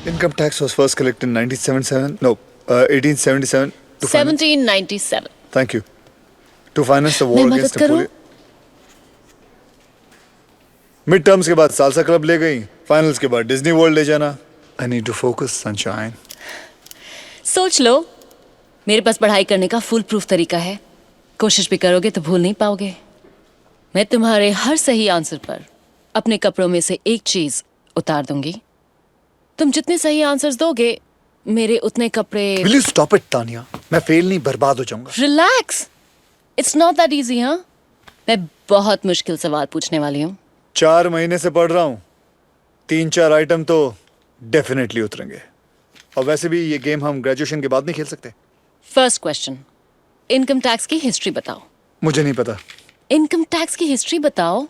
Income tax was first collected in 1977. No, 1877. 1797. Thank you. To finance the मैं war मदद against करूं? Napoleon. Mid terms के बाद salsa club ले गई, फाइनल्स के बाद डिज्नी वर्ल्ड ले जाना. I need to focus, sunshine. सोच लो, मेरे पास पढ़ाई करने का फुल प्रूफ तरीका है. कोशिश भी करोगे तो भूल नहीं पाओगे. मैं तुम्हारे हर सही आंसर पर अपने कपड़ों में से एक चीज उतार दूंगी. तुम जितने सही आंसर्स दोगे, मेरे उतने कपड़े. Will you stop it, Tania? मैं फेल नहीं, बर्बाद हो जाऊंगा. Relax. It's not that easy. हाँ, मैं बहुत मुश्किल सवाल पूछने वाली हूँ. 4 महीने से पढ़ रहा हूँ. 3-4 आइटम तो डेफिनेटली उतरेंगे. और वैसे भी ये गेम हम ग्रेजुएशन के बाद नहीं खेल सकते. फर्स्ट क्वेश्चन, इनकम टैक्स की हिस्ट्री बताओ. मुझे नहीं पता. इनकम टैक्स की हिस्ट्री बताओ.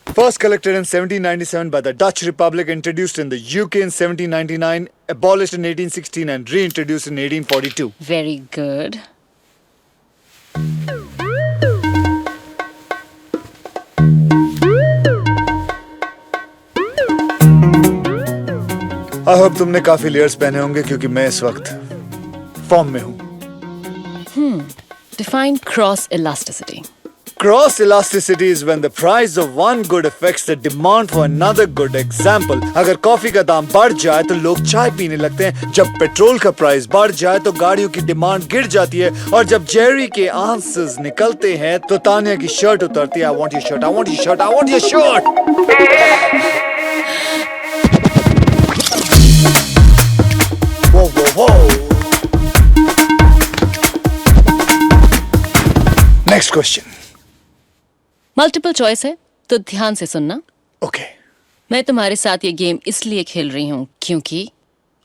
First collected in 1797 by the Dutch Republic, introduced in the UK in 1799, abolished in 1816 and reintroduced in 1842. Very good. I hope तुमने काफी लेयर्स पहने होंगे क्योंकि मैं इस वक्त फॉर्म में हूँ. Define cross elasticity. Cross elasticity is when the price of one good affects the demand for another good. Example, अगर कॉफी का दाम बढ़ जाए तो लोग चाय पीने लगते हैं. जब पेट्रोल का प्राइस बढ़ जाए तो गाड़ियों की डिमांड गिर जाती है. और जब जेरी के आंसर्स निकलते हैं तो तानिया की शर्ट उतरती है. I want your shirt, I want your shirt, I want your shirt. Whoa, whoa, whoa. Next question. Multiple choice है तो ध्यान से सुनना. Okay. मैं तुम्हारे साथ ये गेम इसलिए खेल रही हूँ क्योंकि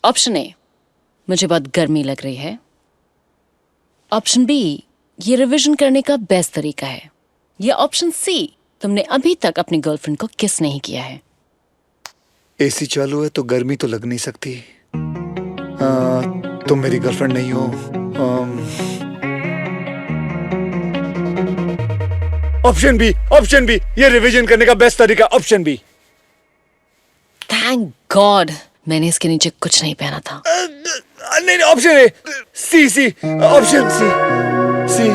ऑप्शन ए, मुझे बहुत गर्मी लग रही है. ऑप्शन बी, ये रिवीजन करने का बेस्ट तरीका है. या ऑप्शन सी, तुमने अभी तक अपनी गर्लफ्रेंड को किस नहीं किया है. एसी चालू है तो गर्मी तो लग नहीं सकती. तुम मेरी गर्लफ्रेंड नहीं हो. ऑप्शन बी, ये रिवीजन करने का बेस्ट तरीका. Option B. थैंक गॉड मैंने इसके नीचे कुछ नहीं पहना था. नहीं, option A. C option C.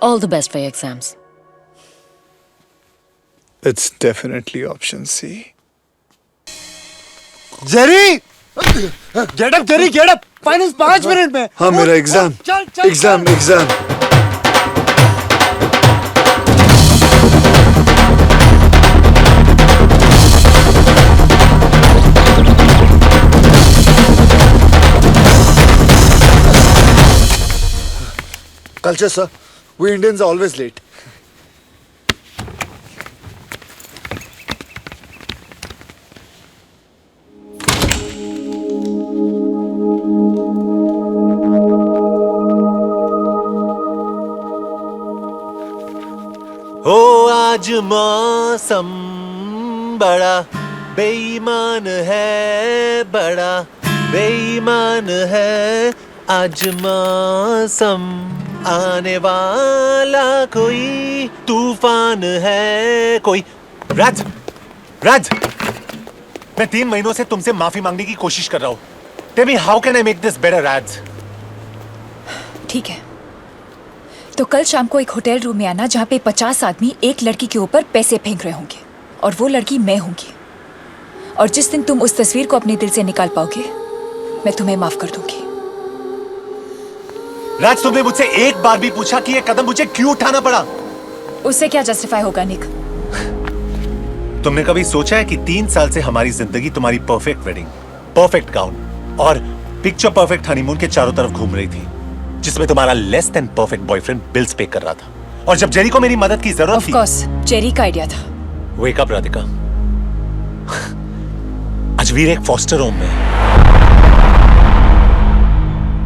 All the best for your exams. It's definitely option C. Jerry, get up. Finals 5 minute में. हाँ, मेरा exam. Culture, sir. We Indians are always late. ओ आज मौसम बड़ा बेईमान है, बड़ा बेईमान है. आज मौसम आने वाला कोई तूफान है कोई. राज, मैं 3 महीनों से तुमसे माफी मांगने की कोशिश कर रहा हूँ. Tell me how can I make this better. Raj, ठीक है, तो कल शाम को एक होटल रूम में आना जहाँ पे 50 आदमी एक लड़की के ऊपर पैसे फेंक रहे होंगे और वो लड़की मैं होंगी. और जिस दिन तुम उस तस्वीर को अपने दिल से निकाल पाओगे, मैं तुम्हें माफ कर दूंगी. राज, तुमने मुझसे एक बार भी पूछा कि ये कदम मुझे क्यों उठाना पड़ा? उससे क्या जस्टिफाई होगा निक? तुमने कभी सोचा है कि 3 साल से हमारी जिंदगी तुम्हारी परफेक्ट वेडिंग, परफेक्ट गाउन और पिक्चर परफेक्ट हनीमून के चारों तरफ घूम रही थी, जिसमें तुम्हारा less than perfect boyfriend bills पे कर रहा था. और जब जेरी को मेरी मदद की जरूरत थी, ऑफ कोर्स जेरी का आइडिया था. Wake up Radhika. अजवीर एक फॉस्टर होम में है.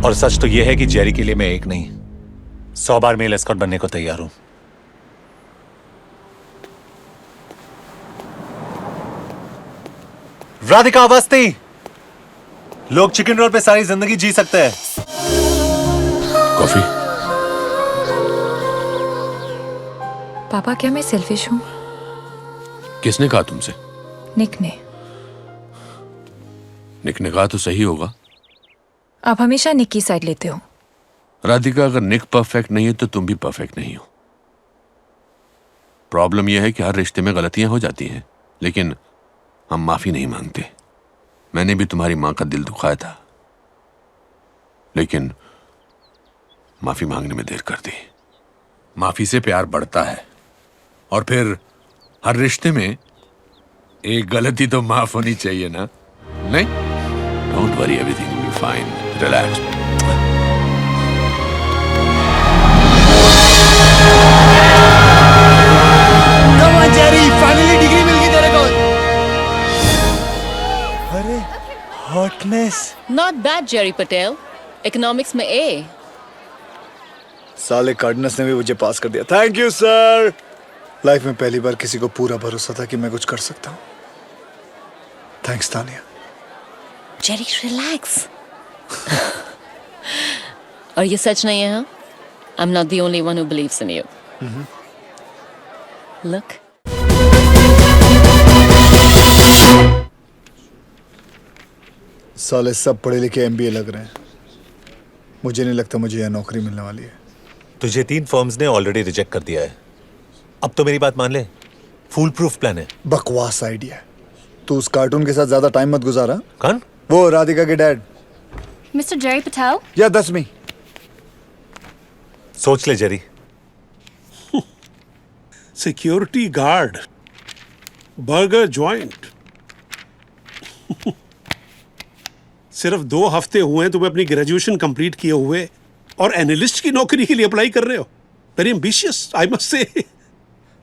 और सच तो यह है कि जेरी के लिए मैं एक नहीं 100 बार मेल एस्कॉर्ट बनने को तैयार हूं. राधिका अवस्थी, लोग चिकन रोल पे सारी जिंदगी जी सकते हैं. कॉफी. पापा, क्या मैं सेल्फिश हूँ? किसने कहा तुमसे? निक ने। निक ने कहा तो सही होगा। आप हमेशा निक की साइड लेते हो। राधिका, अगर निक परफेक्ट नहीं है तो तुम भी परफेक्ट नहीं हो। प्रॉब्लम यह है कि हर रिश्ते में गलतियां हो जाती हैं, लेकिन हम माफी नहीं मांगते। मैंने भी तुम्हारी मां का दिल दुखाया था, लेकिन माफी मांगने में देर कर दी। माफी से प्यार बढ़ता है, और फिर हर रिश्ते में एक गलती तो माफ होनी चाहिए ना? नहीं? Don't worry, everything will be fine. Relax. Come on Jerry, finally degree मिल गई तेरे को। अरे hotness. Not bad Jerry Patel, economics में ए। साले कार्डनस ने भी मुझे पास कर दिया। Thank you sir. लाइफ में पहली बार किसी को पूरा भरोसा था कि मैं कुछ कर सकता हूँ। थैंक्स तानिया। Jerry relax. और ये सच नहीं है, हाँ? I am not the only one who believes in you. Look. साले सब पढ़े लिखे MBA लग रहे हैं। मुझे नहीं लगता मुझे यह नौकरी मिलने वाली है। तुझे 3 फर्म्स ने ऑलरेडी रिजेक्ट कर दिया है। अब तो मेरी बात मान ले, फूल प्रूफ प्लान है। बकवास आइडिया है। तू उस कार्टून के साथ ज्यादा टाइम मत गुजारा। कौन? वो राधिका के डैड। Mr. Jerry Patel? या दैट्स मी। सोच ले Jerry. Security guard, burger joint. सिर्फ 2 हफ्ते हुए हैं तुम्हें अपनी ग्रेजुएशन कंप्लीट किए हुए और एनालिस्ट की नौकरी के लिए अप्लाई कर रहे हो। Very ambitious, I must say.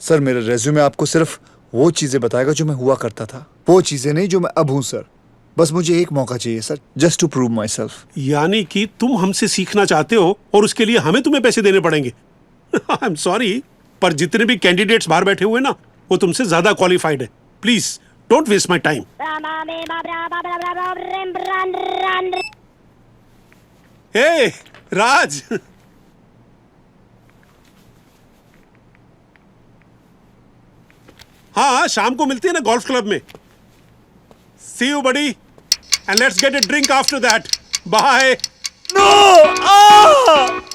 Sir, मेरा रेज्यूमे आपको सिर्फ वो चीजें बताएगा जो मैं हुआ करता था, वो चीजें नहीं जो मैं अब हूं सर। बस मुझे एक मौका चाहिए sir, just to prove myself. यानी कि तुम हमसे सीखना चाहते हो और उसके लिए हमें तुम्हें पैसे देने पड़ेंगे। आई एम सॉरी, पर जितने भी कैंडिडेट्स बाहर बैठे हुए ना, वो तुमसे ज्यादा क्वालिफाइड है। Please don't waste my time. Hey Raj, हाँ शाम को मिलते हैं ना गोल्फ क्लब में। See you buddy, and let's get a drink after that. Bye. No!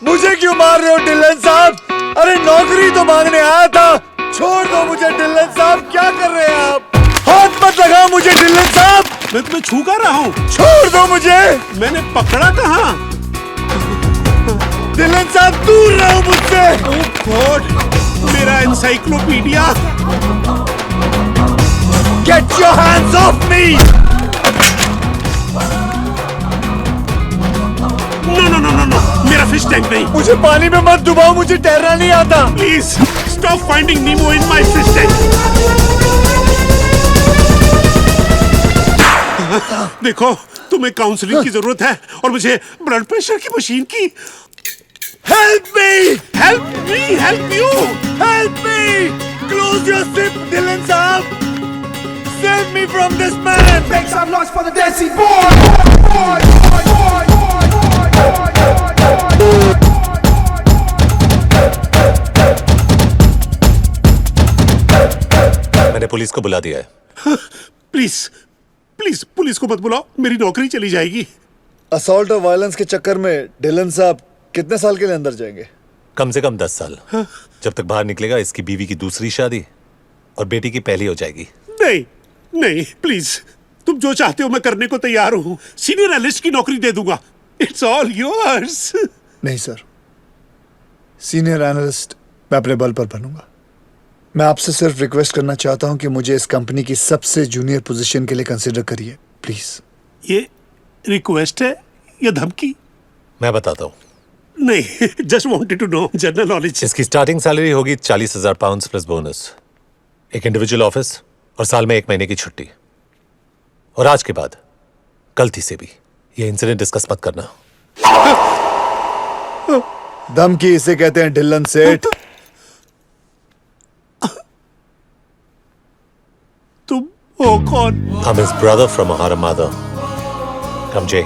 मुझे क्यों मार रहे हो डिलन साहब? अरे नौकरी तो मांगने आया था। छोड़ दो मुझे डिलन साहब। क्या कर रहे हैं आप? हाथ मत लगाओ मुझे डिलन साहब। मैं तुम्हें छू कर रहा हूँ। छोड़ दो मुझे। मैंने पकड़ा कहाँ? डिलन साहब दूर रहो मुझसे। ओह गॉड, मेरा encyclopedia. Get your hands off me! No no no no no, मेरा फिश टैंक नहीं। मुझे पानी में मत डुबाओ, मुझे तैरना नहीं आता। Please stop finding Nemo in my fish tank. देखो, तुम्हें काउंसलिंग की जरूरत है और मुझे ब्लड प्रेशर की मशीन की। Help me! Help me, help you. Help me! Close your zip, Dylan साहब। Save me from this man! Make some noise for the Desi boy! मैंने पुलिस को बुला दिया है। प्लीज प्लीज पुलिस को मत बुलाओ, मेरी नौकरी चली जाएगी। असॉल्ट और वायलेंस के चक्कर में डिलन साहब कितने साल के लिए अंदर जाएंगे? कम से कम 10 साल। जब तक बाहर निकलेगा, इसकी बीवी की दूसरी शादी और बेटी की पहली हो जाएगी। नहीं नहीं, प्लीज, तुम जो चाहते हो मैं करने को तैयार हूँ। सीनियर एनालिस्ट की नौकरी दे दूंगा। It's all yours. नहीं सर, सीनियर एनालिस्ट मैं अपने बल पर बनूंगा। मैं आपसे सिर्फ रिक्वेस्ट करना चाहता हूं कि मुझे इस कंपनी की सबसे जूनियर पोजीशन के लिए कंसिडर करिए प्लीज। ये रिक्वेस्ट है या धमकी? मैं बताता हूँ। नहीं, just wanted to know general knowledge. इसकी स्टार्टिंग सैलरी होगी 40,000 पाउंड प्लस बोनस, एक इंडिविजुअल ऑफिस और साल में 1 महीने की छुट्टी। और आज के बाद गलती से भी ये इंसिडेंट डिस्कस मत करना। धमकी इसे कहते हैं डिलन सेठ। तुम हो कौन? I'm his brother from a harem mother. Come, Jay.